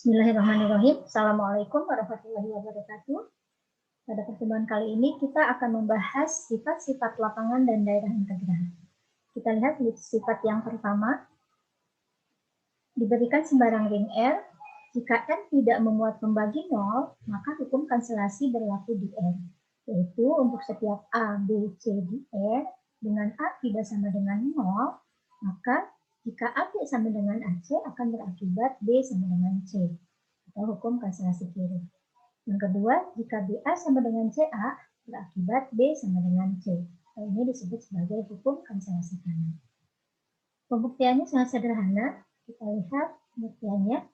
Bismillahirrahmanirrahim. Assalamualaikum warahmatullahi wabarakatuh. Pada pertemuan kali ini kita akan membahas sifat-sifat lapangan dan daerah integral. Kita lihat sifat yang pertama. Diberikan sembarang ring R, jika R tidak memuat pembagi 0, maka hukum kanselasi berlaku di R. Yaitu untuk setiap A, B, C di R, dengan A tidak sama dengan 0, maka jika AB sama dengan AC akan berakibat B sama dengan C, atau hukum kanselasi kiri. Yang kedua, jika BA sama dengan CA, berakibat B sama dengan C. Hal ini disebut sebagai hukum kanselasi kanan. Pembuktiannya sangat sederhana. Kita lihat pembuktiannya.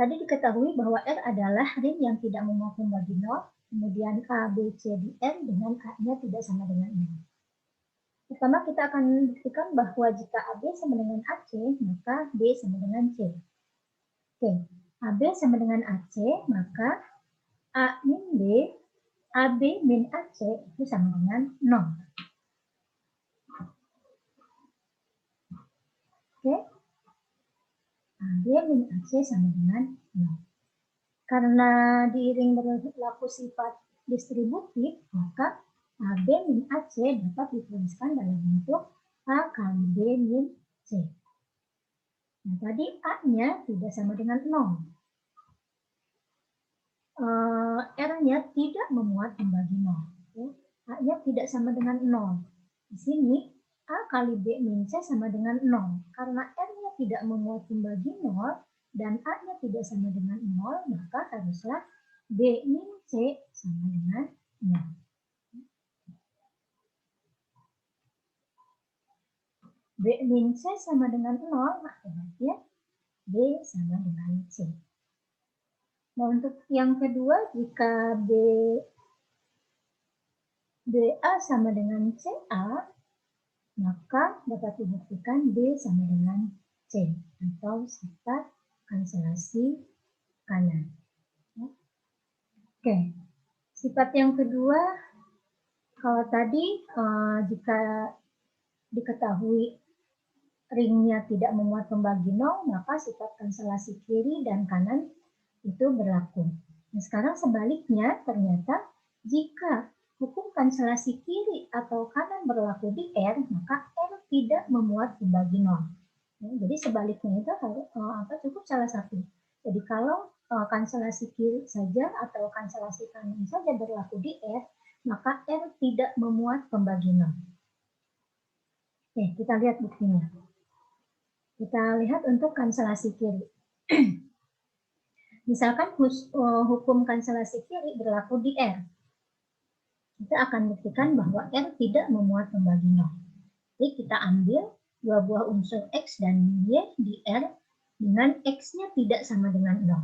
Tadi diketahui bahwa R adalah ring yang tidak memuat pembagi 0, kemudian A, B, C di R dengan A-nya tidak sama dengan 0. Pertama, kita akan buktikan bahwa jika AB sama dengan AC, maka B sama dengan C. Oke, AB sama dengan AC, maka A min B, AB min AC itu sama dengan 0. Oke, AB min AC sama dengan 0. Karena diiring berlaku sifat distributif, maka AB min AC dapat dituliskan dalam bentuk A kali B min C. Nah, tadi A-nya tidak sama dengan 0. R-nya tidak memuat pembagi 0. A-nya tidak sama dengan 0. Di sini, A kali B min C sama dengan 0. Karena R-nya tidak memuat pembagi 0 dan A-nya tidak sama dengan 0, maka haruslah B min C sama dengan 0. B min C sama dengan 0, artinya B sama dengan C. Nah, untuk yang kedua, jika BA sama dengan CA, maka dapat dibuktikan B sama dengan C, atau sifat kanselasi kanan. Oke, sifat yang kedua, kalau tadi jika diketahui ringnya tidak memuat pembagi 0, maka sifat kanselasi kiri dan kanan itu berlaku. Nah, sekarang sebaliknya, ternyata jika hukum kanselasi kiri atau kanan berlaku di R, maka R tidak memuat pembagi 0. Ya, jadi sebaliknya itu harus cukup salah satu. Jadi kalau kanselasi kiri saja atau kanselasi kanan saja berlaku di R, maka R tidak memuat pembagi 0. Oke, kita lihat buktinya. Kita lihat untuk kanselasi kiri. Misalkan hukum kanselasi kiri berlaku di R. Kita akan buktikan bahwa R tidak memuat pembagi 0. Jadi kita ambil dua buah unsur X dan Y di R dengan X-nya tidak sama dengan 0.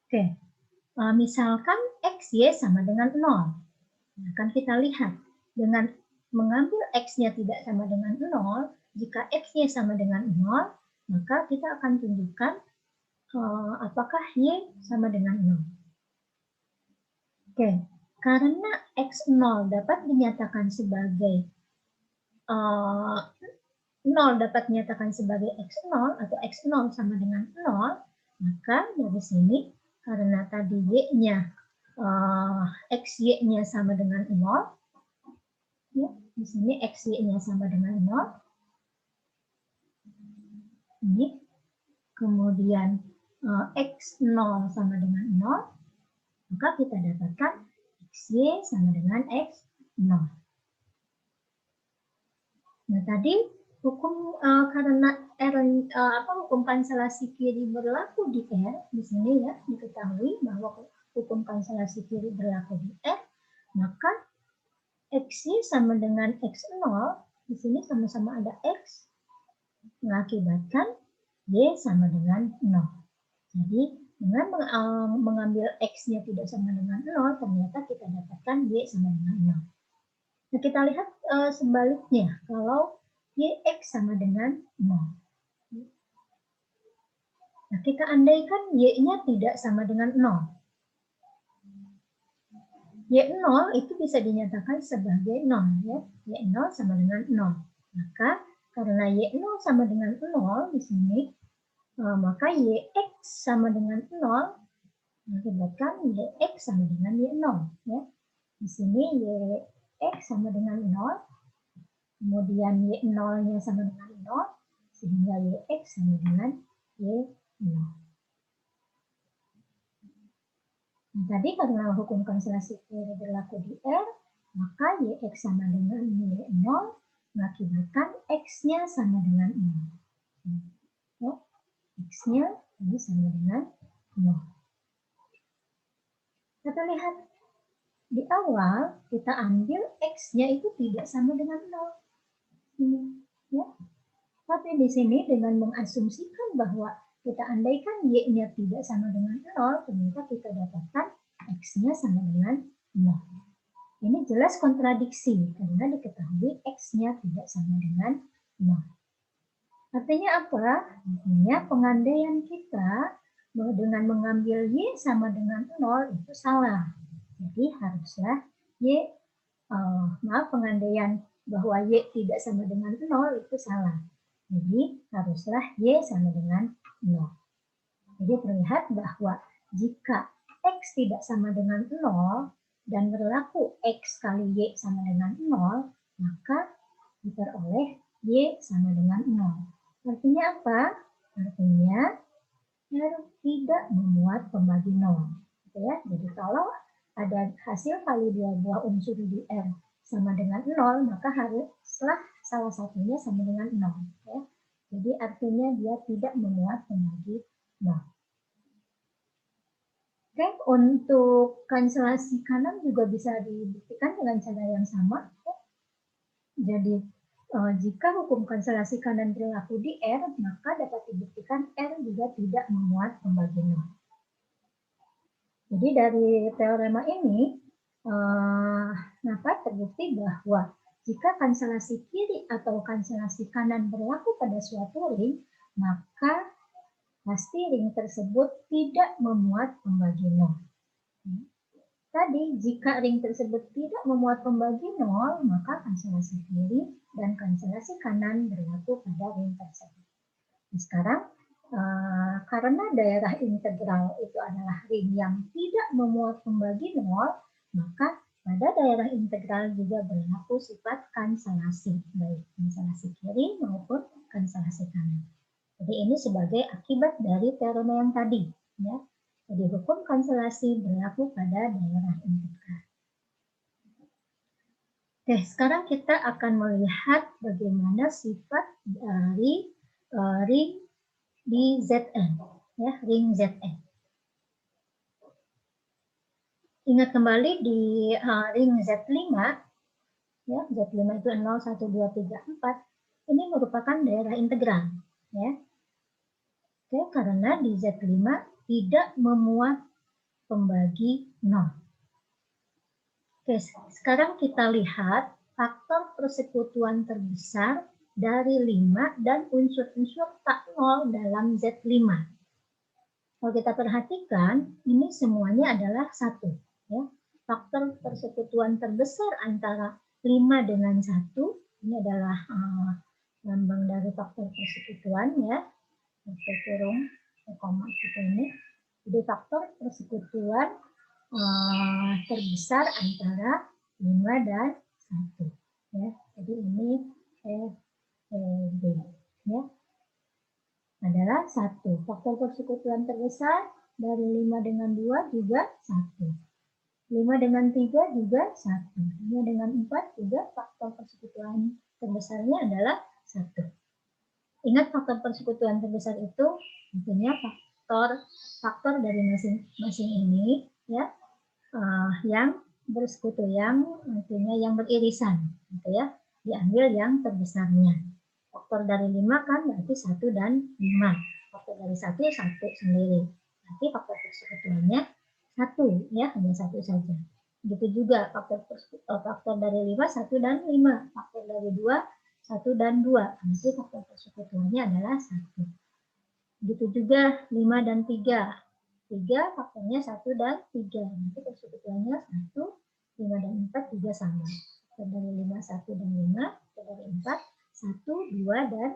Oke, misalkan X, Y sama dengan 0. Nah, akan kita lihat dengan mengambil X-nya tidak sama dengan 0, jika X-nya sama dengan 0, maka kita akan tunjukkan apakah Y sama dengan 0. Oke, karena X0 dapat dinyatakan sebagai 0 dapat dinyatakan sebagai X0 atau X0 sama dengan 0, maka dari sini karena tadi Y-nya XY-nya sama dengan 0, ya, di sini XY-nya sama dengan 0, ini kemudian X0 sama dengan 0, maka kita dapatkan XY sama dengan X0. Nah, tadi hukum karena hukum kanselasi kiri berlaku di R, di sini ya diketahui bahwa hukum kanselasi kiri berlaku di R, maka XY sama dengan X0, di sini sama-sama ada X, mengakibatkan Y sama dengan 0. Jadi, dengan mengambil X-nya tidak sama dengan 0, ternyata kita dapatkan Y sama dengan 0. Nah, kita lihat sebaliknya, kalau YX sama dengan 0. Nah, kita andaikan Y-nya tidak sama dengan 0. Y0 itu bisa dinyatakan sebagai 0. Ya. Y0 sama dengan 0. Maka, karena Y0 sama dengan 0 di sini, maka YX sama dengan 0 mengakibatkan YX sama dengan Y0. Ya. Di sini YX sama dengan 0, kemudian Y0-nya sama dengan 0, sehingga YX sama dengan Y0. Nah, tadi karena hukum konselasi Curie berlaku di R, maka YX sama dengan Y0 mengakibatkan X-nya sama dengan 0. Ya, X-nya ini sama dengan 0. Kita lihat di awal kita ambil X-nya itu tidak sama dengan 0. Ya. Tapi di sini dengan mengasumsikan bahwa kita andaikan Y-nya tidak sama dengan 0, ternyata kita dapatkan X-nya sama dengan 0. Ini jelas kontradiksi karena diketahui X-nya tidak sama dengan 0. Artinya apa? Artinya pengandaian kita dengan mengambil Y sama dengan 0 itu salah. Jadi haruslah pengandaian bahwa Y tidak sama dengan 0 itu salah. Jadi haruslah Y sama dengan 0. Jadi terlihat bahwa jika X tidak sama dengan 0 dan berlaku X kali Y sama dengan 0, maka diperoleh Y sama dengan 0. Artinya apa? Artinya R tidak memuat pembagi 0. Gitu ya. Jadi kalau ada hasil kali dua buah unsur di R sama dengan 0, maka haruslah salah satunya sama dengan 0. Ya. Jadi artinya dia tidak memuat pembagi 0. Oke, untuk kanselasi kanan juga bisa dibuktikan dengan cara yang sama. Jadi jika hukum kanselasi kanan berlaku di R, maka dapat dibuktikan R juga tidak memuat pembagi 0. Jadi dari teorema ini dapat terbukti bahwa jika kanselasi kiri atau kanselasi kanan berlaku pada suatu ring, maka pasti ring tersebut tidak memuat pembagi 0. Tadi, jika ring tersebut tidak memuat pembagi 0, maka kanselasi kiri dan kanselasi kanan berlaku pada ring tersebut. Nah, sekarang, karena daerah integral itu adalah ring yang tidak memuat pembagi 0, maka pada daerah integral juga berlaku sifat kanselasi, baik kanselasi kiri maupun kanselasi kanan. Jadi ini sebagai akibat dari teorema yang tadi. Ya. Jadi hukum kanselasi berlaku pada daerah integral. Oke, sekarang kita akan melihat bagaimana sifat dari ring di Zn, ya, ring Zn. Ingat kembali di ring Z5, ya, Z5 itu 0, 1, 2, 3, 4, ini merupakan daerah integral. Ya. Oke, karena di Z5 tidak memuat pembagi 0. Oke, sekarang kita lihat faktor persekutuan terbesar dari 5 dan unsur-unsur tak 0 dalam Z5. Kalau kita perhatikan, ini semuanya adalah 1. Ya. Faktor persekutuan terbesar antara 5 dengan 1, ini adalah lambang dari faktor persekutuan, ya. Kurung, koma seperti ini. Jadi faktor persekutuan terbesar antara 5 dan 1. Ya. Jadi ini B. Ya. Adalah 1. Faktor persekutuan terbesar dari 5 dengan 2 juga 1. 5 dengan 3 juga 1. 5 dengan 4 juga faktor persekutuan terbesarnya adalah 1. Ingat faktor persekutuan terbesar itu artinya faktor dari masing-masing ini, ya, yang bersekutu, yang artinya yang beririsan, gitu ya, diambil yang terbesarnya. Faktor dari 5 kan berarti 1 dan 5. Faktor dari 1 sendiri. Berarti faktor persekutuannya 1, ya, hanya 1 saja. Begitu juga faktor dari 5 1 dan 5. Faktor dari 2 1 dan 2. Berarti faktor persekutuannya adalah 1. Begitu juga 5 dan 3. 3 faktornya 1 dan 3. Nanti persekutuannya 1, 5 dan 4 juga sama. Faktor dari 5, 1 dan 5. Faktor dari 4, 1, 2, dan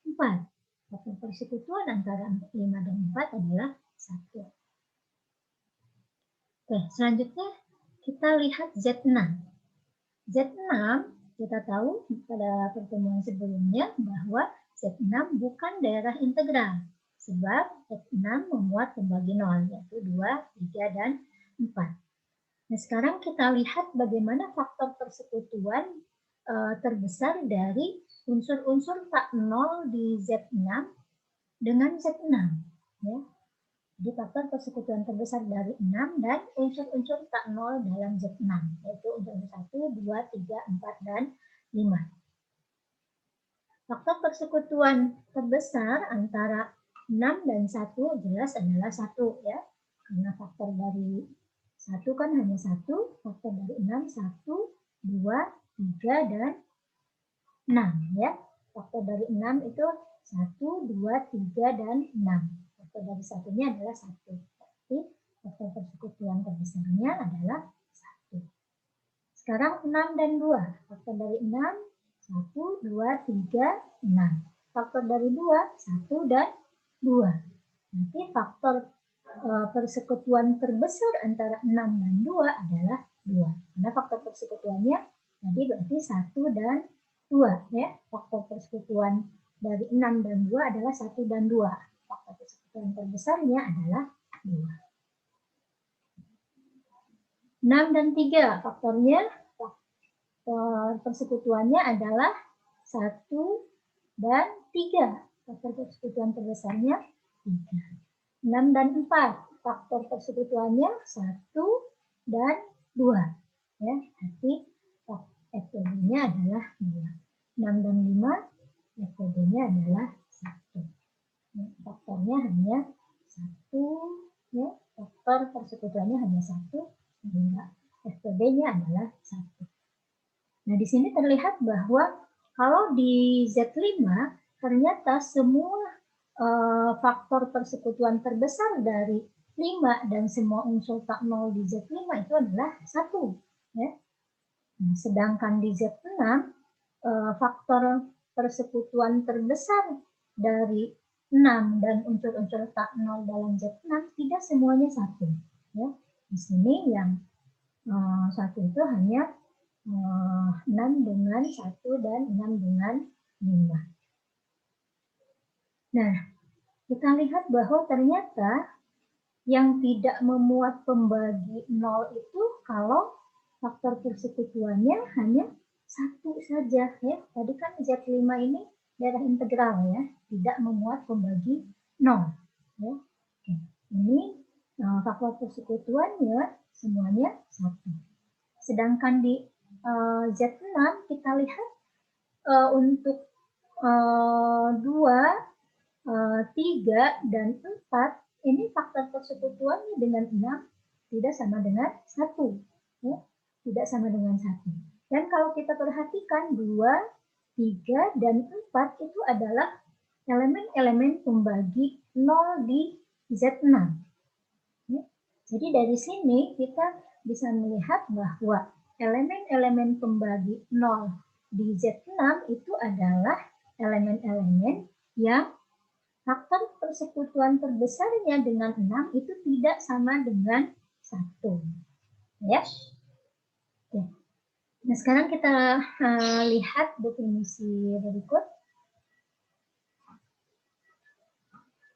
4. Faktor persekutuan antara 5 dan 4 adalah 1. Oke, selanjutnya kita lihat Z6. Z6 kita tahu pada pertemuan sebelumnya bahwa Z6 bukan daerah integral sebab Z6 memuat pembagi nol yaitu 2, 3, dan 4. Nah, sekarang kita lihat bagaimana faktor persekutuan terbesar dari unsur-unsur tak nol di Z6 dengan Z6. Ya. Jadi faktor persekutuan terbesar dari 6 dan unsur-unsur tak nol dalam Z6, yaitu unsur 1, 2, 3, 4, dan 5. Faktor persekutuan terbesar antara 6 dan 1 jelas adalah 1, ya. Karena faktor dari 1 kan hanya 1, faktor dari 6, 1, 2, 3, dan 6, ya. Faktor dari 6 itu 1, 2, 3, dan 6. Faktor dari satunya adalah 1. Berarti faktor persekutuan terbesarnya adalah 1. Sekarang 6 dan 2. Faktor dari 6, 1, 2, 3, 6. Faktor dari 2, 1 dan 2. Nanti faktor persekutuan terbesar antara 6 dan 2 adalah 2. Karena faktor persekutuannya tadi berarti 1 dan 2. Ya. Faktor persekutuan dari 6 dan 2 adalah 1 dan 2. Faktor persekutuan terbesarnya adalah 2. 6 dan 3 faktornya, faktor persekutuannya adalah 1 dan 3. Faktor persekutuan terbesarnya 3. 6 dan 4 faktor persekutuannya 1 dan 2. Ya, berarti FPB-nya adalah 2. 6 dan 5 FPB-nya adalah 1. Ya, faktornya hanya 1, ya, faktor persekutuannya hanya 1, sehingga FPB-nya adalah 1. Nah, di sini terlihat bahwa kalau di Z5 ternyata semua faktor persekutuan terbesar dari 5 dan semua unsur tak nol di Z5 itu adalah 1. Ya. Nah, sedangkan di Z6 faktor persekutuan terbesar dari 6 dan unsur-unsur tak nol dalam Z6 tidak semuanya 1. Ya. Di sini yang 1 itu hanya 6 dengan 1 dan 6 dengan 5. Nah, kita lihat bahwa ternyata yang tidak memuat pembagi 0 itu kalau faktor persekutuannya hanya 1 saja. Ya. Tadi kan Z5 ini daerah integral, ya, tidak memuat pembagi 0. Ya. Oke. Ini faktor persekutuannya semuanya 1. Sedangkan di Z6 kita lihat untuk 2, 3, dan 4 ini faktor persekutuannya dengan 6 tidak sama dengan 1. Ya? Tidak sama dengan 1. Dan kalau kita perhatikan 2, 3, dan 4 itu adalah elemen-elemen pembagi 0 di Z6. Ya? Jadi dari sini kita bisa melihat bahwa elemen-elemen pembagi 0 di Z6 itu adalah elemen-elemen yang faktor persekutuan terbesarnya dengan 6 itu tidak sama dengan 1. Ya. Oke. Nah, sekarang kita lihat definisi berikut.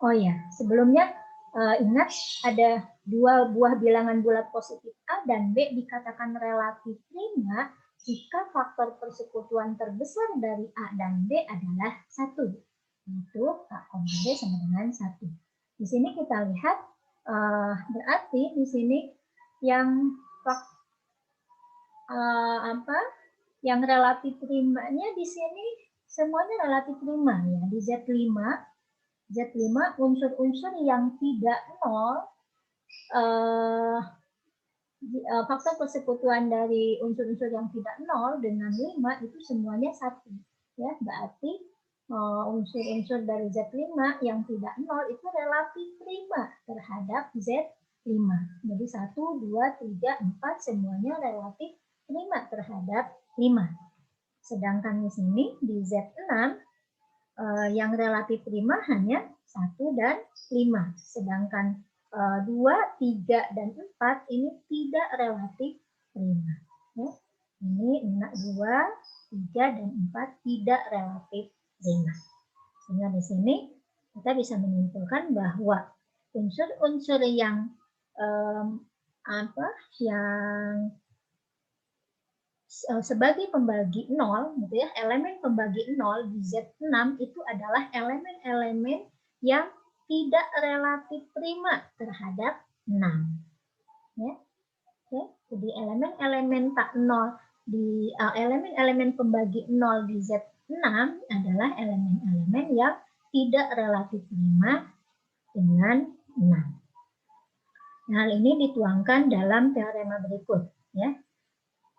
Oh ya, sebelumnya ingat ada dua buah bilangan bulat positif A dan B dikatakan relatif prima jika faktor persekutuan terbesar dari A dan B adalah 1. Yaitu A, B sama dengan 1. Di sini kita lihat berarti di sini yang yang relatif primanya di sini semuanya relatif prima ya. Di Z5 unsur-unsur yang tidak nol, faktor persekutuan dari unsur-unsur yang tidak nol dengan 5 itu semuanya 1. Ya, berarti unsur-unsur dari Z5 yang tidak nol itu relatif prima terhadap Z5. Jadi 1, 2, 3, 4 semuanya relatif prima terhadap 5. Sedangkan di sini di Z6 yang relatif prima hanya 1 dan 5. Sedangkan 2, 3, dan 4 ini tidak relatif prima. Ya. Ini 2, 3, dan 4 tidak relatif prima. Sehingga di sini kita bisa menyimpulkan bahwa unsur-unsur yang sebagai pembagi 0, gitu ya, elemen pembagi 0 di Z6 itu adalah elemen-elemen yang tidak relatif prima terhadap 6. Ya. Oke, jadi elemen-elemen tak 0 di elemen-elemen pembagi 0 di Z6 adalah elemen-elemen yang tidak relatif prima dengan 6. Nah, hal ini dituangkan dalam teorema berikut, ya.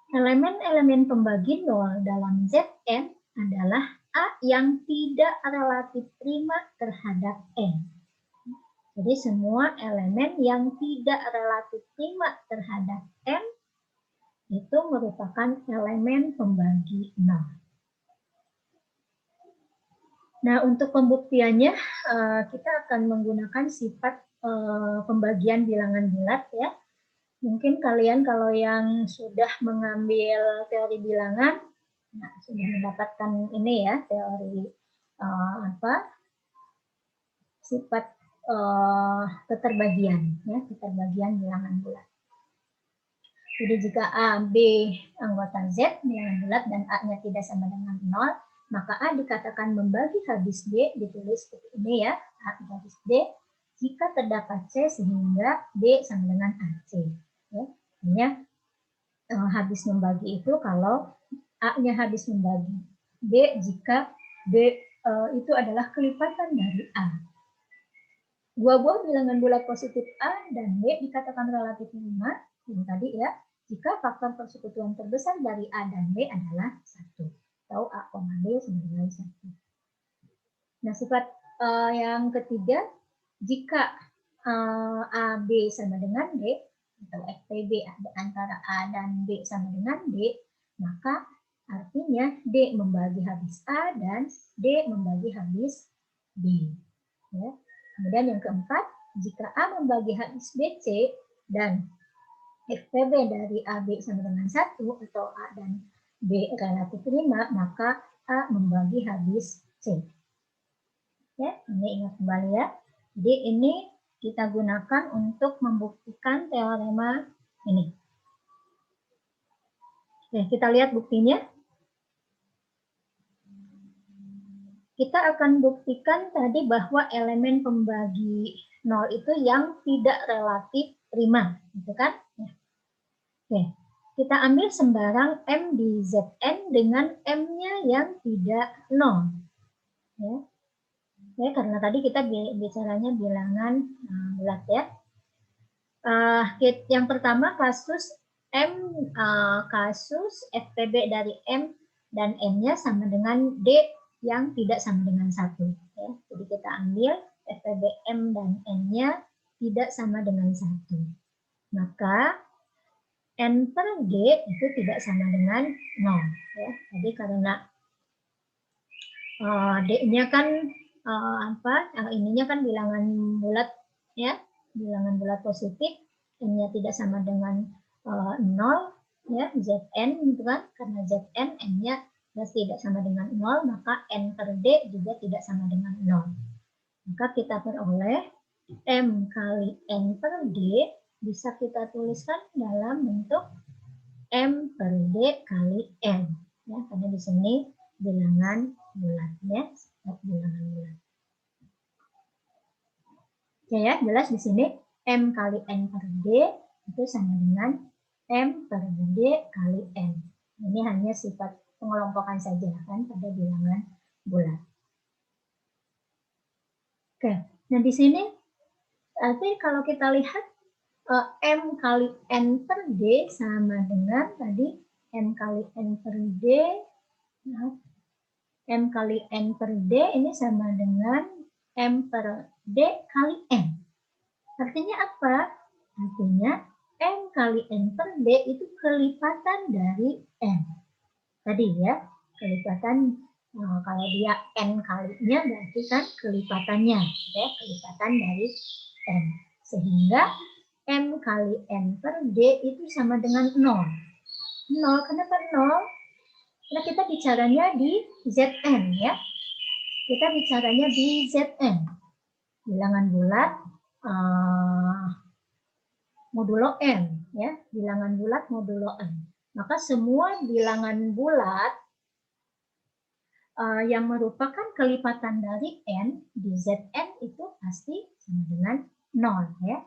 Elemen-elemen pembagi 0 dalam Zn adalah A yang tidak relatif prima terhadap N. Jadi semua elemen yang tidak relatif prima terhadap N itu merupakan elemen pembagi 0. Nah, untuk pembuktiannya kita akan menggunakan sifat pembagian bilangan bulat, ya. Mungkin kalian kalau yang sudah mengambil teori bilangan, nah, sudah mendapatkan ini ya, teori sifat keterbagian, ya, keterbagian bilangan bulat. Jadi jika A, B anggota Z bilangan bulat dan A-nya tidak sama dengan 0, maka A dikatakan membagi habis B, ditulis seperti ini ya, A habis B, jika terdapat C sehingga B sama dengan AC. Ya, artinya habis membagi itu kalau A-nya habis membagi B jika B itu adalah kelipatan dari A. Dua buah bilangan bulat positif A dan B dikatakan relatif prima, yang tadi ya, jika faktor persekutuan terbesar dari A dan B adalah 1. Atau A, B sama dengan 1. Nah, sifat yang ketiga, jika A, B sama dengan D, atau FPB antara A dan B sama dengan D, maka artinya D membagi habis A dan D membagi habis B. Ya. Kemudian yang keempat, jika A membagi habis BC dan FPB dari AB sama dengan 1 atau A dan B relatif prima, maka A membagi habis C. Ya, ini ingat kembali ya. Jadi ini kita gunakan untuk membuktikan teorema ini. Oke, kita lihat buktinya. Kita akan buktikan tadi bahwa elemen pembagi 0 itu yang tidak relatif prima, gitu kan? Oke, kita ambil sembarang M di Zn dengan M-nya yang tidak 0. Ya, karena tadi kita bicaranya bilangan bulat ya. Yang pertama kasus kasus FPB dari M dan M-nya sama dengan D yang tidak sama dengan 1. Ya. Jadi kita ambil FPB M dan N-nya tidak sama dengan 1. Maka N per D itu tidak sama dengan 0. Ya. Jadi karena D-nya kan ininya kan bilangan bulat ya, bilangan bulat positif, N-nya tidak sama dengan 0 ya, Zn gitu kan, karena Zn N-nya tidak sama dengan 0, maka N per D juga tidak sama dengan 0. Maka kita peroleh M kali N per D bisa kita tuliskan dalam bentuk M per D kali N. Ya, karena di sini bilangan bulat ya, bilangan bulat. Oke ya, jelas di sini M kali N per D itu sama dengan M per D kali N. Ini hanya sifat pengelompokan saja kan pada bilangan bulat. Oke, nah di sini nanti kalau kita lihat M kali N per D sama dengan tadi M kali N per D, nah, M kali N per D ini sama dengan M per D kali N. Artinya apa? Artinya M kali N per D itu kelipatan dari N. Tadi ya, kelipatan Nah, kalau dia N kalinya berarti kan kelipatannya, ya, kelipatan dari N. Sehingga M kali N per D itu sama dengan 0. 0, kenapa 0? Karena kita bicaranya di Zn, ya. Kita bicaranya di Zn. Bilangan bulat modulo N, ya. Bilangan bulat modulo N. Maka semua bilangan bulat yang merupakan kelipatan dari N di Zn itu pasti sama dengan 0, ya.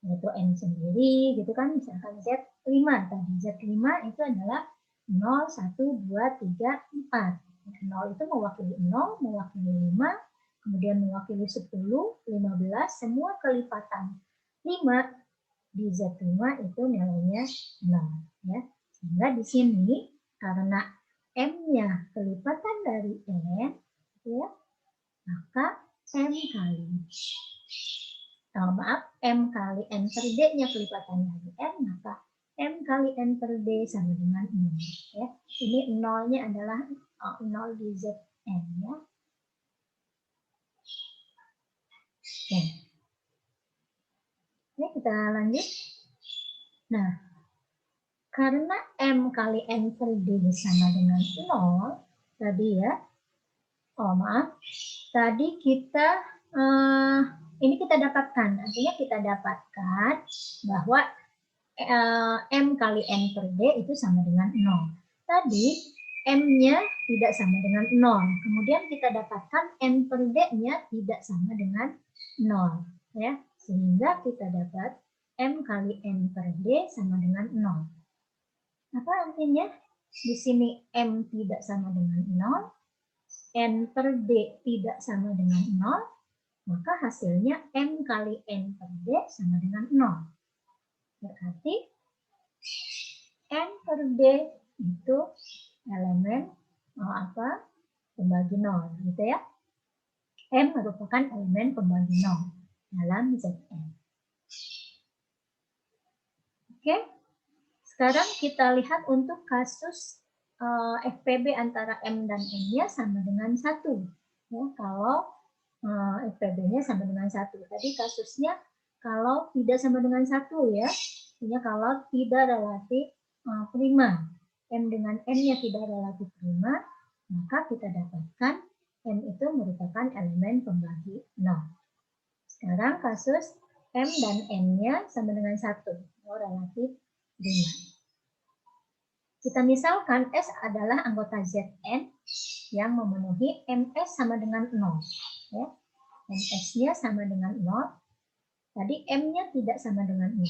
Yaitu N sendiri, gitu kan. Misalkan Z5 tadi. Z5 itu adalah 0, 1, 2, 3, 4. 0 itu mewakili 0, mewakili 5, kemudian mewakili 10, 15, semua kelipatan 5 di Z5 itu nilainya 0. Ya. Sehingga di sini karena M-nya kelipatan dari N, ya, maka M kali M kali N per D-nya kelipatan dari N, maka M kali N per D sama dengan 0. Ya. Ini 0-nya adalah 0 di Zn. Ya. Oke. Oke, kita lanjut. Nah, karena M kali N per D sama dengan 0, tadi ya, tadi kita, ini kita dapatkan, artinya kita dapatkan bahwa M kali N per D itu sama dengan 0. Tadi M-nya tidak sama dengan 0, kemudian kita dapatkan N per D-nya tidak sama dengan 0. Ya, sehingga kita dapat M kali N per D sama dengan 0. Apa artinya? Di sini M tidak sama dengan 0, N per D tidak sama dengan 0, maka hasilnya M kali N per D sama dengan 0. Berarti N per D itu elemen pembagi 0, gitu ya. M merupakan elemen pembagi 0 dalam Zn. Oke. Sekarang kita lihat untuk kasus FPB antara M dan N-nya sama dengan 1. Ya, kalau FPB-nya sama dengan 1. Tadi kasusnya kalau tidak sama dengan 1, ya. Artinya kalau tidak relatif prima. M dengan N-nya tidak relatif prima, maka kita dapatkan M itu merupakan elemen pembagi 0. Sekarang kasus M dan N-nya sama dengan 1, relatif prima. Kita misalkan S adalah anggota Zn yang memenuhi MS sama dengan 0. Ya. MS-nya sama dengan 0. Tadi M-nya tidak sama dengan 0.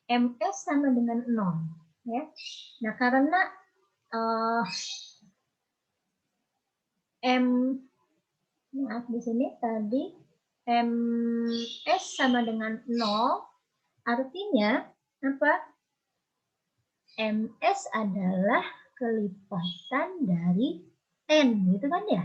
MS sama dengan 0. Ya. Nah, karena maaf di sini tadi MS sama dengan 0, artinya apa? MS adalah kelipatan dari N, gitu kan ya?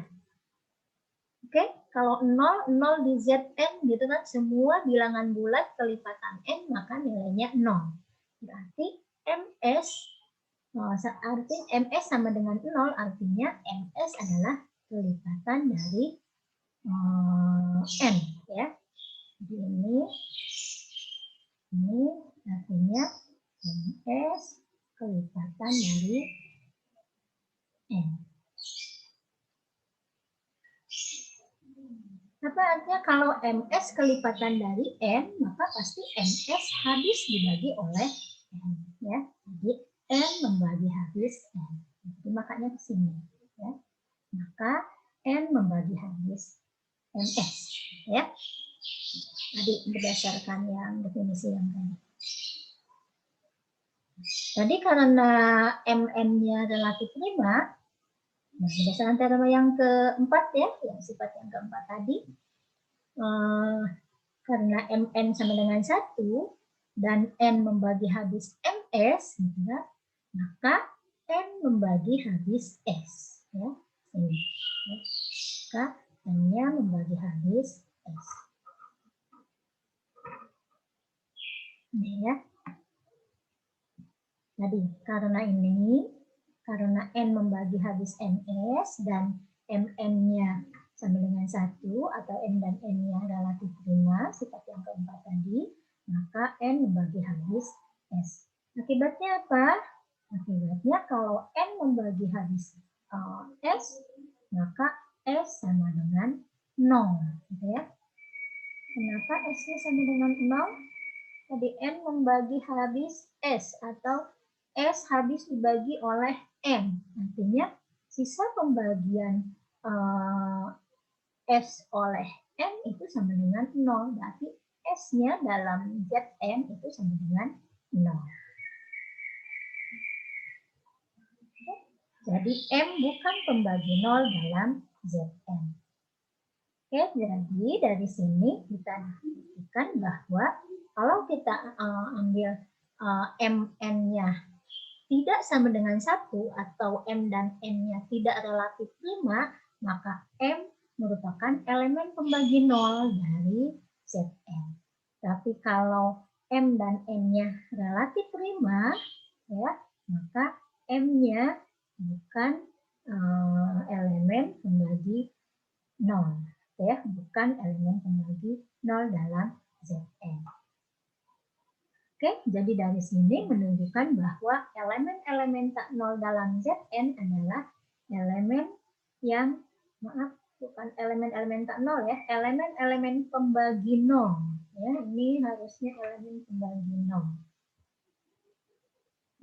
Oke, kalau 0 di Zn gitu kan, semua bilangan bulat kelipatan N, maka nilainya 0. Berarti MS, arti MS sama dengan 0, artinya MS adalah kelipatan dari N, ya. Jadi ini artinya MS kelipatan dari N. Apa artinya kalau MS kelipatan dari N, maka pasti MS habis dibagi oleh N. Ya. Jadi N membagi habis N. Jadi makanya ke sini. Ya. Maka N membagi habis MS. Ya. Tadi berdasarkan yang definisi yang tadi. Tadi karena MN-nya relatif prima, nah, berdasarkan teorema yang keempat ya, yang sifat yang keempat tadi, karena Mn sama dengan 1 dan N membagi habis Ms, gitu ya, maka N membagi habis S. Ya. Ini. Ya. Maka N-nya membagi habis S. Ini ya. Jadi karena N membagi habis Ns dan mn-nya sama dengan 1 atau m dan n-nya relatif prima, sifat yang keempat tadi, maka n membagi habis s. Akibatnya apa? Akibatnya kalau n membagi habis s, maka s sama dengan 0. Gitu ya. Kenapa s-nya sama dengan 0? Tadi n membagi habis s atau s habis dibagi oleh n. Artinya sisa pembagian S oleh N itu sama dengan 0. Berarti S-nya dalam Zn itu sama dengan 0. Jadi M bukan pembagi 0 dalam Zn. Oke, jadi dari sini kita buktikan bahwa kalau kita ambil Mn-nya tidak sama dengan 1 atau M dan N-nya tidak relatif prima, maka M merupakan elemen pembagi 0 dari Zn. Tapi kalau M dan N-nya relatif prima, ya, maka M-nya bukan elemen pembagi 0. Ya, bukan elemen pembagi 0 dalam Zn. Oke, jadi dari sini menunjukkan bahwa elemen-elemen tak nol dalam Zn adalah elemen yang, bukan elemen-elemen tak nol ya, elemen-elemen pembagi nol. Ya, ini harusnya elemen pembagi nol.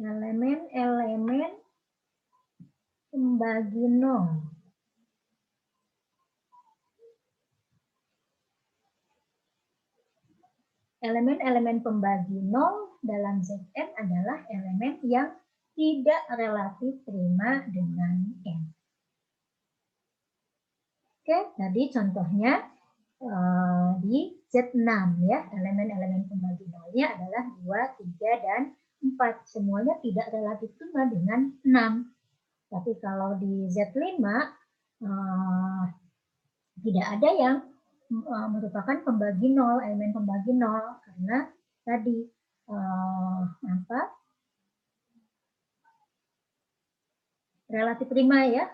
Elemen-elemen pembagi nol. Elemen-elemen pembagi nol dalam Zn adalah elemen yang tidak relatif prima dengan n. Oke, tadi contohnya di Z6 ya, elemen-elemen pembagi nolnya adalah 2, 3, dan 4. Semuanya tidak relatif prima dengan 6. Tapi kalau di Z5 tidak ada yang merupakan pembagi nol, elemen pembagi nol, karena tadi relatif prima ya,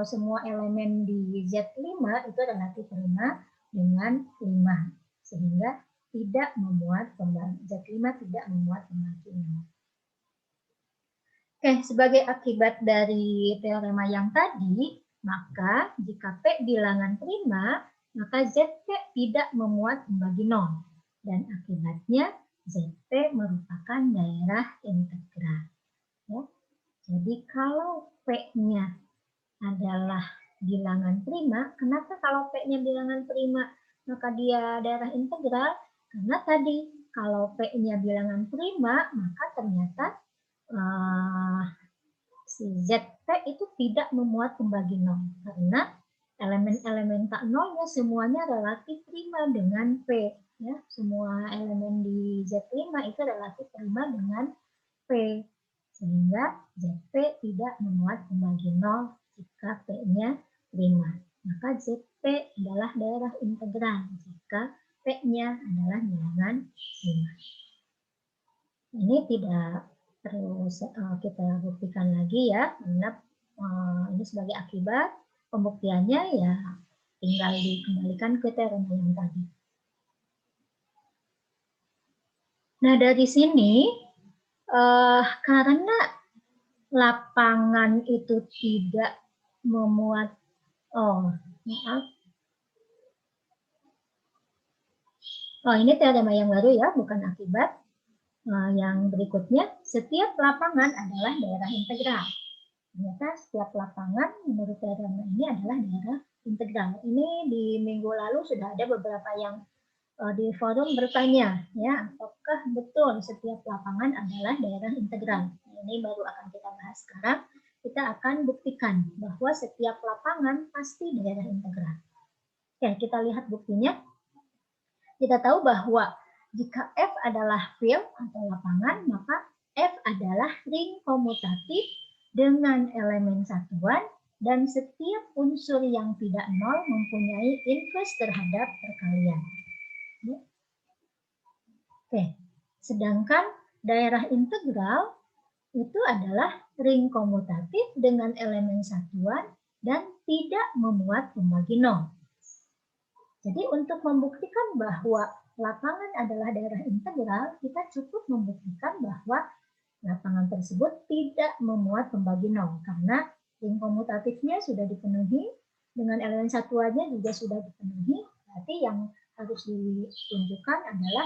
semua elemen di Z5 itu relatif prima dengan 5, sehingga tidak memuat Z5 tidak memuat pembagi nol. Oke, sebagai akibat dari teorema yang tadi, maka jika P bilangan prima, maka ZP tidak memuat pembagi nol. Dan akibatnya ZP merupakan daerah integral. Ya. Jadi kalau P-nya adalah bilangan prima, kenapa kalau P-nya bilangan prima maka dia daerah integral? Karena tadi kalau P-nya bilangan prima, maka ternyata si ZP itu tidak memuat pembagi nol. Karena elemen-elemen tak nolnya semuanya relatif prima dengan P. Ya, semua elemen di Z5 itu relatif prima dengan P. Sehingga ZP tidak memuat pembagi nol jika P-nya prima. Maka ZP adalah daerah integral jika P-nya adalah bilangan prima. Ini tidak perlu kita buktikan lagi ya, karena ini sebagai akibat, pembuktiannya ya tinggal dikembalikan ke teorema yang tadi. Nah dari sini, karena lapangan itu tidak memuat, ini teorema yang baru ya, bukan akibat. Yang berikutnya, setiap lapangan adalah daerah integral. Ternyata setiap lapangan menurut teorema ini adalah daerah integral. Ini di minggu lalu sudah ada beberapa yang di forum bertanya, ya, apakah betul setiap lapangan adalah daerah integral? Ini baru akan kita bahas sekarang. Kita akan buktikan bahwa setiap lapangan pasti daerah integral. Oke, kita lihat buktinya. Kita tahu bahwa jika F adalah field atau lapangan, maka F adalah ring komutatif dengan elemen satuan dan setiap unsur yang tidak nol mempunyai inverse terhadap perkalian. Oke, sedangkan daerah integral itu adalah ring komutatif dengan elemen satuan dan tidak memuat pembagi nol. Jadi untuk membuktikan bahwa lapangan adalah daerah integral, kita cukup membuktikan bahwa lapangan tersebut tidak memuat pembagi nol karena ring komutatifnya sudah dipenuhi, dengan elemen satuannya juga sudah dipenuhi. Berarti yang harus ditunjukkan adalah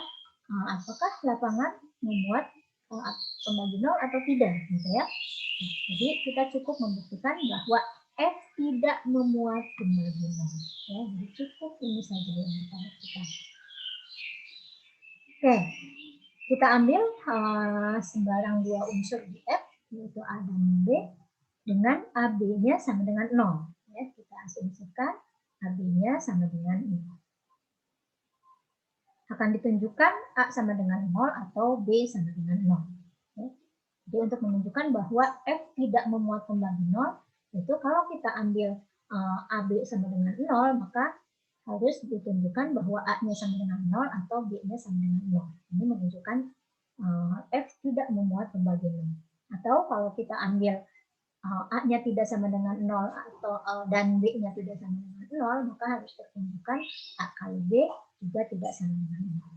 apakah lapangan memuat pembagi nol atau tidak, gitu ya. Jadi kita cukup membuktikan bahwa F tidak memuat pembagi nol. Ya, jadi cukup ini saja yang kita. Oke, kita ambil sembarang dua unsur di F, yaitu A dan B, dengan AB-nya sama dengan 0. Ya, kita asumsikan AB-nya sama dengan 0. Akan ditunjukkan A sama dengan 0 atau B sama dengan 0. Ya. Jadi untuk menunjukkan bahwa F tidak memuat pembagi 0, itu kalau kita ambil AB sama dengan 0, maka harus ditunjukkan bahwa A-nya sama dengan 0 atau B-nya sama dengan 0. Ini menunjukkan F tidak memuat pembagi 0. Atau kalau kita ambil A-nya tidak sama dengan 0 atau dan B-nya tidak sama dengan 0, maka harus ditunjukkan A kali B juga tidak sama dengan 0.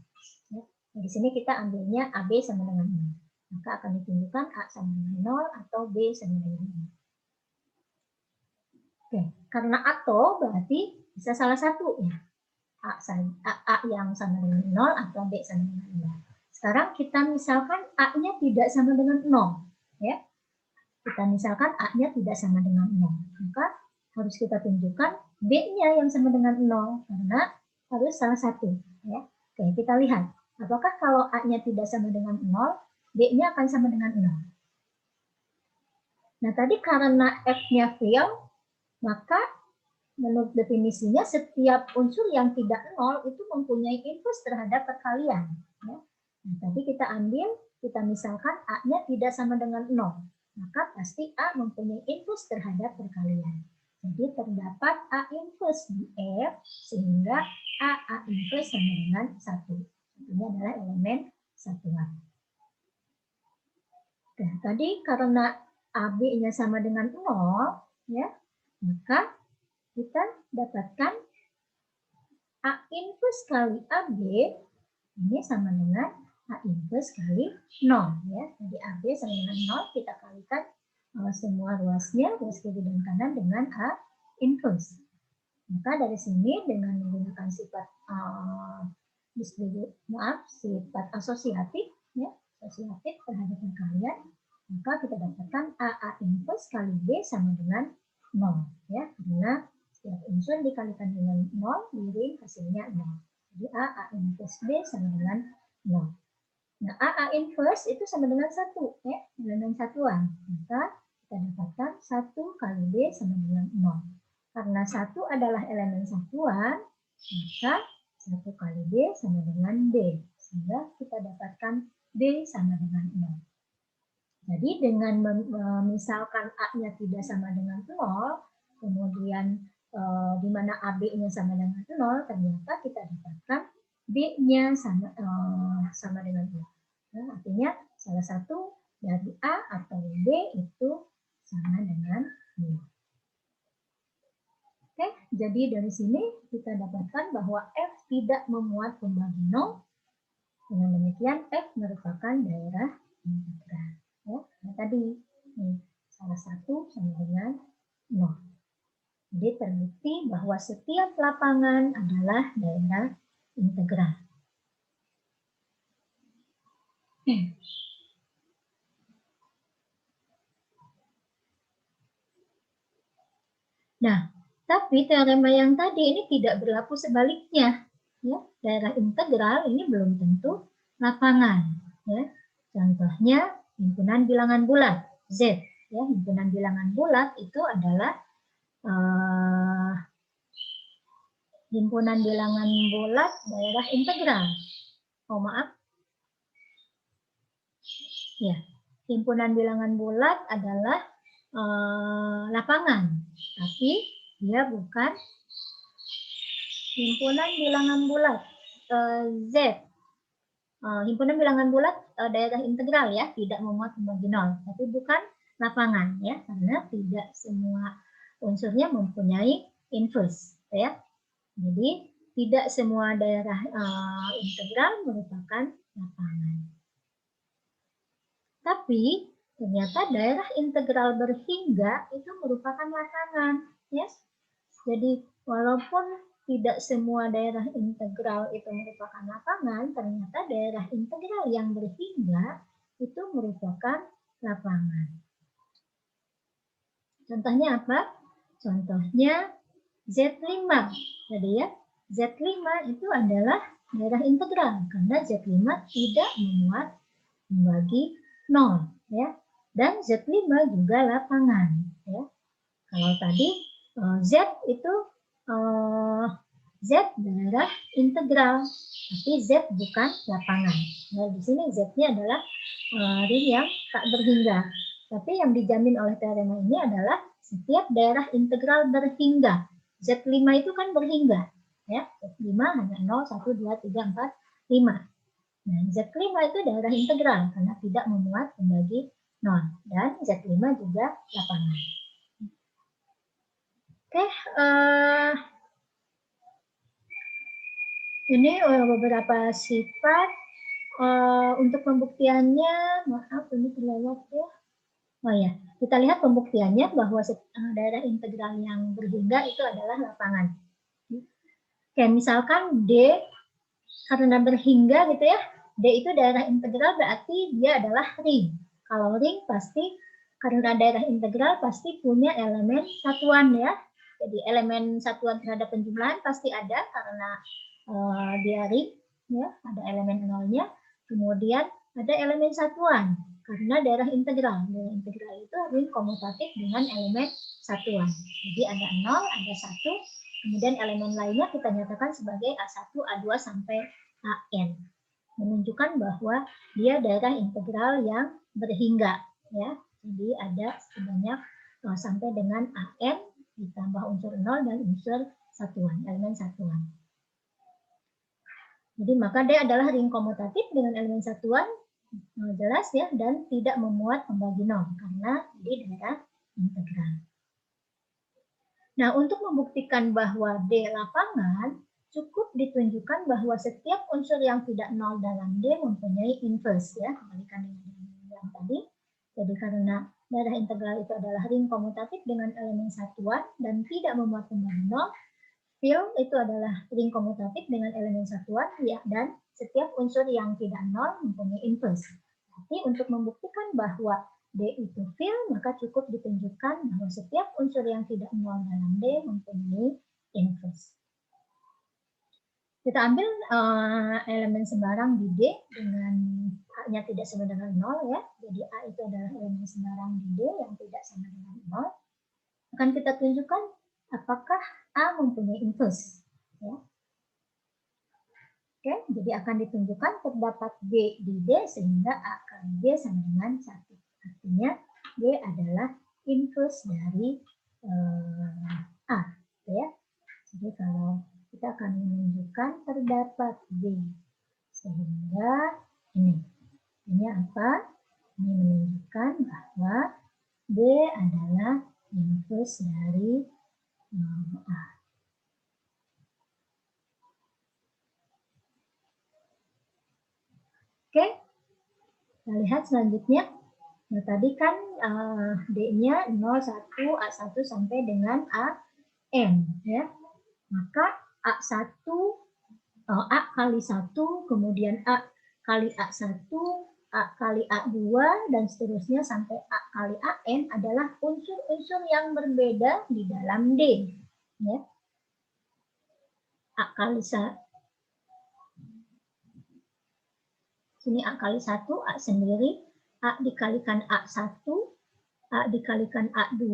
Ya. Nah, di sini kita ambilnya AB sama dengan 0. Maka akan ditunjukkan A sama dengan 0 atau B sama dengan 0. Oke, karena atau berarti bisa salah satu ya. A yang sama dengan 0 atau B sama dengan 0. Sekarang kita misalkan A-nya tidak sama dengan 0. Ya. Kita misalkan A-nya tidak sama dengan 0. Maka harus kita tunjukkan B-nya yang sama dengan 0. Karena harus salah satu. Ya. Oke, kita lihat. Apakah kalau A-nya tidak sama dengan 0, B-nya akan sama dengan 0. Nah, tadi karena F-nya real, maka menurut definisinya setiap unsur yang tidak 0 itu mempunyai inverse terhadap perkalian. Ya. Nah, tadi kita ambil, kita misalkan A-nya tidak sama dengan 0. Maka pasti A mempunyai inverse terhadap perkalian. Jadi terdapat A inverse di F, sehingga A inverse sama dengan 1. Ini adalah elemen satuan. Nah, tadi karena AB-nya sama dengan 0, ya, maka kita dapatkan A inverse kali AB ini sama dengan A inverse kali 0. Ya. Jadi AB sama dengan 0, kita kalikan semua ruasnya, ruas kiri dan kanan dengan A inverse. Maka dari sini dengan menggunakan sifat sifat asosiatif, ya, asosiatif terhadap perkalian, maka kita dapatkan A inverse kali B sama dengan 0. Ya, karena setiap unsur dikalikan dengan 0, miring hasilnya 0. Jadi A inverse B sama dengan 0. Nah, A inverse itu sama dengan 1, ya, elemen satuan. Maka kita dapatkan 1 kali B sama dengan 0. Karena 1 adalah elemen satuan, maka 1 kali B sama dengan B. Sehingga kita dapatkan B sama dengan 0. Jadi dengan misalkan A-nya tidak sama dengan 0, kemudian di mana AB-nya sama dengan 0, ternyata kita dapatkan B-nya sama dengan 0. Nah, artinya salah satu dari A atau B itu sama dengan 0. Oke, jadi dari sini kita dapatkan bahwa F tidak memuat pembagi 0. Dengan demikian F merupakan daerah integral. Ya, nah tadi salah satu sama dengan 0. Jadi terbukti bahwa setiap lapangan adalah daerah integral. Nah, tapi teorema yang tadi ini tidak berlaku sebaliknya. Ya, daerah integral ini belum tentu lapangan. Ya. Contohnya himpunan bilangan bulat Z. Ya, himpunan bilangan bulat itu adalah himpunan bilangan bulat daerah integral. Oh maaf. Ya, himpunan bilangan bulat adalah lapangan, tapi dia bukan himpunan bilangan bulat Z. Himpunan bilangan bulat daerah integral ya, tidak memuat pembagi 0, tapi bukan lapangan ya, karena tidak semua unsurnya mempunyai inverse, ya. Jadi tidak semua daerah integral merupakan lapangan. Tapi ternyata daerah integral berhingga itu merupakan lapangan, ya. Jadi walaupun tidak semua daerah integral itu merupakan lapangan, ternyata daerah integral yang berhingga itu merupakan lapangan. Contohnya apa? Contohnya Z5 tadi ya. Z5 itu adalah daerah integral karena Z5 tidak memuat membagi 0 ya. Dan Z5 juga lapangan ya. Kalau tadi Z itu Z daerah integral, tapi Z bukan lapangan. Nah, di sini Z-nya adalah ring yang tak berhingga. Tapi yang dijamin oleh teorema ini adalah setiap daerah integral berhingga. Z5 itu kan berhingga. Ya, Z5 hanya 0, 1, 2, 3, 4, 5. Nah, Z5 itu daerah integral karena tidak memuat pembagi 0. Dan Z5 juga lapangan. Oke, ini beberapa sifat. Untuk pembuktiannya, maaf ini terlewat ya. Oh ya, kita lihat pembuktiannya bahwa daerah integral yang berhingga itu adalah lapangan. Oke, misalkan D karena berhingga gitu ya, D itu daerah integral berarti dia adalah ring. Kalau ring pasti karena daerah integral pasti punya elemen satuan ya. Jadi elemen satuan terhadap penjumlahan pasti ada karena dia ring ya, ada elemen nolnya. Kemudian ada elemen satuan karena daerah integral. Daerah integral itu ring komutatif dengan elemen satuan. Jadi ada 0, ada 1, kemudian elemen lainnya kita nyatakan sebagai A1, A2 sampai AN. Menunjukkan bahwa dia daerah integral yang berhingga ya. Jadi ada sebanyak sampai dengan AN ditambah unsur 0 dan unsur satuan, elemen satuan. Jadi maka dia adalah ring komutatif dengan elemen satuan, jelas ya, dan tidak memuat pembagi 0 karena di daerah integral. Nah, untuk membuktikan bahwa D lapangan, cukup ditunjukkan bahwa setiap unsur yang tidak 0 dalam D mempunyai inverse ya, kebalikan dengan yang tadi. Jadi karena daerah integral itu adalah ring komutatif dengan elemen satuan dan tidak memuat pembagi 0, film itu adalah ring komutatif dengan elemen satuan ya, dan setiap unsur yang tidak 0 mempunyai inverse. Tapi untuk membuktikan bahwa D itu film, maka cukup ditunjukkan bahwa setiap unsur yang tidak 0 dalam D mempunyai inverse. Kita ambil elemen sembarang di D dengan A-nya tidak sama dengan 0 ya. Jadi A itu adalah elemen sembarang di D yang tidak sama dengan 0. Akan kita tunjukkan apakah A mempunyai inverse. Ya. Oke, jadi akan ditunjukkan terdapat D di D sehingga A kali D sama dengan 1. Artinya D adalah inverse dari A. Ya. Jadi kalau kita akan menunjukkan terdapat D sehingga ini apa? Ini menunjukkan bahwa D adalah inverse dari A. Oke, kita lihat selanjutnya. Nah, tadi kan D-nya 0, 1, A1 sampai dengan AN. Ya. Maka A1, A kali 1, kemudian A kali A1, A kali A2, dan seterusnya sampai A kali AN adalah unsur-unsur yang berbeda di dalam D. Ya. A kali 1. Sini A kali 1, A sendiri, A dikalikan A1, A dikalikan A2,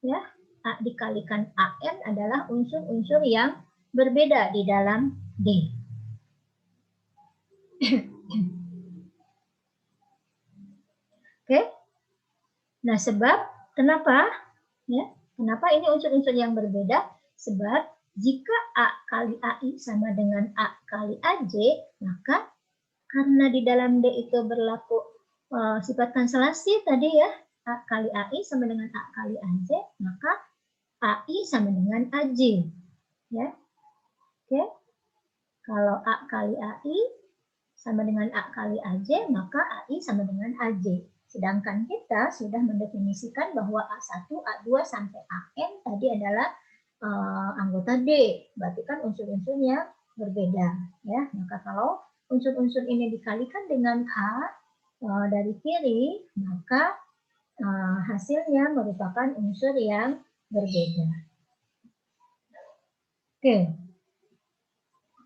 ya, A dikalikan AN adalah unsur-unsur yang berbeda di dalam D. Oke. Nah, sebab kenapa? Ya, kenapa ini unsur-unsur yang berbeda? Sebab jika A kali AI sama dengan A kali AJ, maka karena di dalam D itu berlaku sifat kanselasi tadi ya, A kali AI sama dengan A kali AJ, maka AI sama dengan AJ. Ya. Oke. Kalau A kali AI sama dengan A kali AJ, maka AI sama dengan AJ. Sedangkan kita sudah mendefinisikan bahwa A1, A2 sampai AN tadi adalah anggota D. Berarti kan unsur-unsurnya berbeda. Ya. Maka kalau unsur-unsur ini dikalikan dengan A dari kiri, maka hasilnya merupakan unsur yang berbeda. Oke.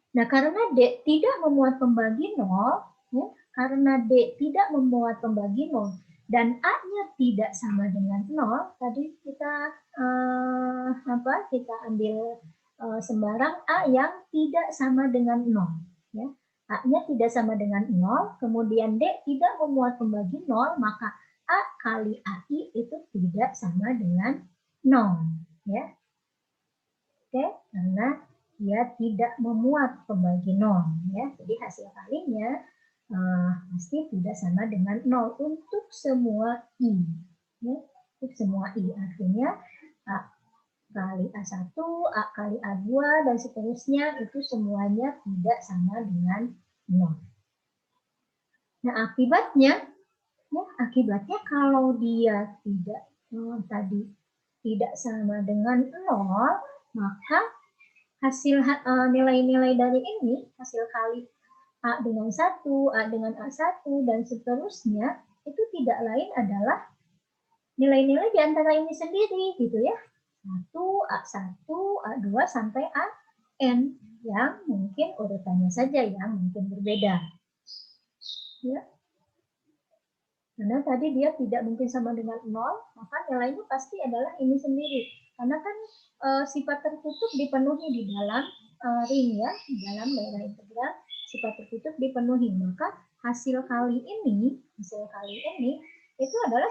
Nah, karena D tidak memuat pembagi 0, ya, karena D tidak memuat pembagi 0 dan A-nya tidak sama dengan 0, tadi kita kita ambil sembarang A yang tidak sama dengan 0. Ya. A-nya tidak sama dengan 0, kemudian D tidak memuat pembagi 0, maka A kali AI itu tidak sama dengan 0. Ya. Oke, karena dia tidak memuat pembagi 0. Ya. Jadi hasil kalinya pasti tidak sama dengan 0 untuk semua I. Ya. Untuk semua I. Artinya A kali A1, A kali A2, dan seterusnya itu semuanya tidak sama dengan 0. Nah, akibatnya kalau dia tidak tidak sama dengan 0, maka hasil nilai-nilai dari ini, hasil kali A dengan 1, A dengan A1, dan seterusnya, itu tidak lain adalah nilai-nilai di antara ini sendiri, gitu ya. 1, A1, A2, sampai AN, yang mungkin urutannya saja yang mungkin berbeda. Ya. Karena tadi dia tidak mungkin sama dengan 0, maka nilainya pasti adalah ini sendiri. Karena kan sifat tertutup dipenuhi di dalam ring, ya, di dalam daerah integral sifat tertutup dipenuhi, maka hasil kali ini itu adalah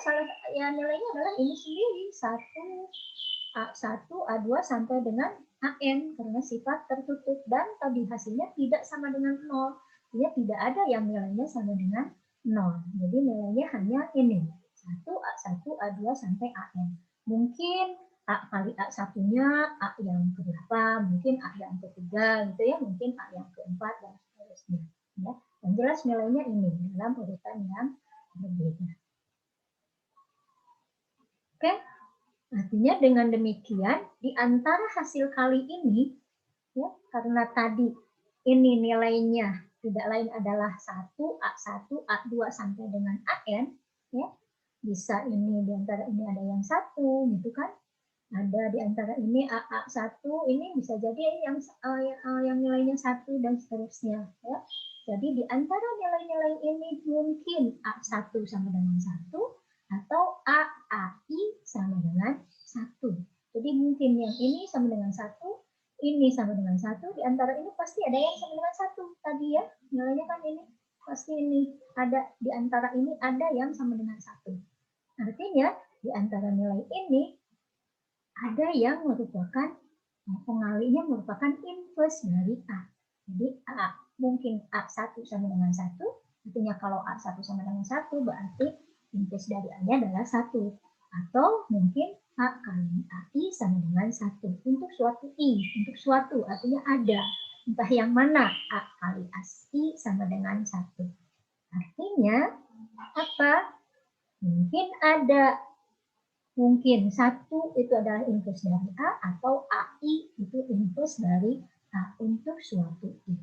nilainya adalah ini sendiri, 1, A1, A2 sampai dengan AN, karena sifat tertutup, dan tadi hasilnya tidak sama dengan 0. Dia tidak ada yang nilainya sama dengan 0. Jadi nilainya hanya ini, 1, A1, A2 sampai AN. Mungkin A kali A1-nya A yang keberapa, mungkin A yang ketiga, gitu ya, mungkin A yang keempat, dan seterusnya. Ya. Yang jelas nilainya ini dalam urutan yang berbeda. Oke, artinya dengan demikian di antara hasil kali ini, ya, karena tadi ini nilainya tidak lain adalah 1, A1, A2 sampai dengan AN, ya. Bisa ini di antara ini ada yang 1, gitu kan? Ada di antara ini AA1, ini bisa jadi yang nilainya 1 dan seterusnya, ya. Jadi di antara nilai-nilai ini mungkin A1 sama dengan 1 atau AAI sama dengan 1. Jadi mungkin yang ini sama dengan 1, ini sama dengan 1, di antara ini pasti ada yang sama dengan 1 tadi, ya. Nilainya kan ini pasti ini ada, di antara ini ada yang sama dengan 1. Artinya di antara nilai ini ada yang merupakan pengalinya merupakan inverse dari A. Jadi A mungkin A1 sama dengan 1, artinya kalau A1 sama dengan 1 berarti inverse dari A-nya adalah 1. Atau mungkin A kali AI sama dengan 1 untuk suatu I, untuk suatu artinya ada. Entah yang mana, A kali AI sama dengan 1. Artinya apa? Mungkin 1 itu adalah inverse dari A, atau AI itu inverse dari A untuk suatu I.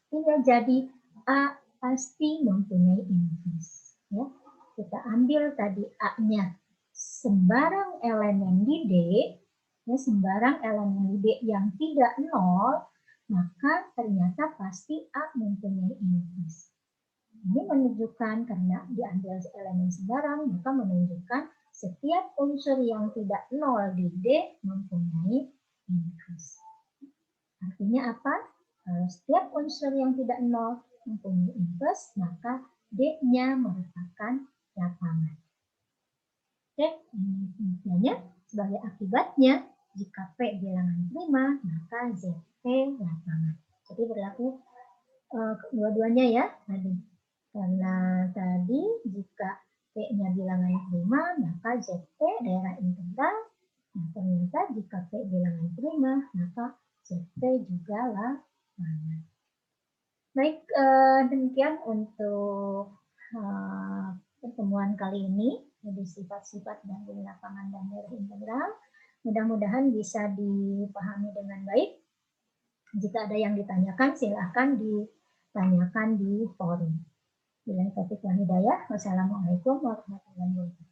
Ini jadi A pasti mempunyai inverse. Ya. Kita ambil tadi A-nya sembarang elemen di D, ya, sembarang elemen di D yang tidak 0, maka ternyata pasti A mempunyai inverse. Ini menunjukkan karena diambil elemen sembarang, maka menunjukkan setiap unsur yang tidak 0 di D mempunyai inverse. Artinya apa? Kalau setiap unsur yang tidak 0 mempunyai inverse, maka D-nya merupakan lapangan. Oke, intinya sebagai akibatnya, jika P bilangan prima, maka ZP lapangan. Jadi berlaku dua-duanya, ya. Karena tadi jika P-nya bilangan prima, maka ZP daerah integral Nah, ternyata jika P bilangan prima, maka CP juga larangan. Baik, demikian untuk pertemuan kali ini, jadi sifat-sifat dari lapangan dan dari integral. Mudah-mudahan bisa dipahami dengan baik. Jika ada yang ditanyakan, silahkan ditanyakan di forum. Bila topik hidayah, wassalamualaikum warahmatullahi wabarakatuh.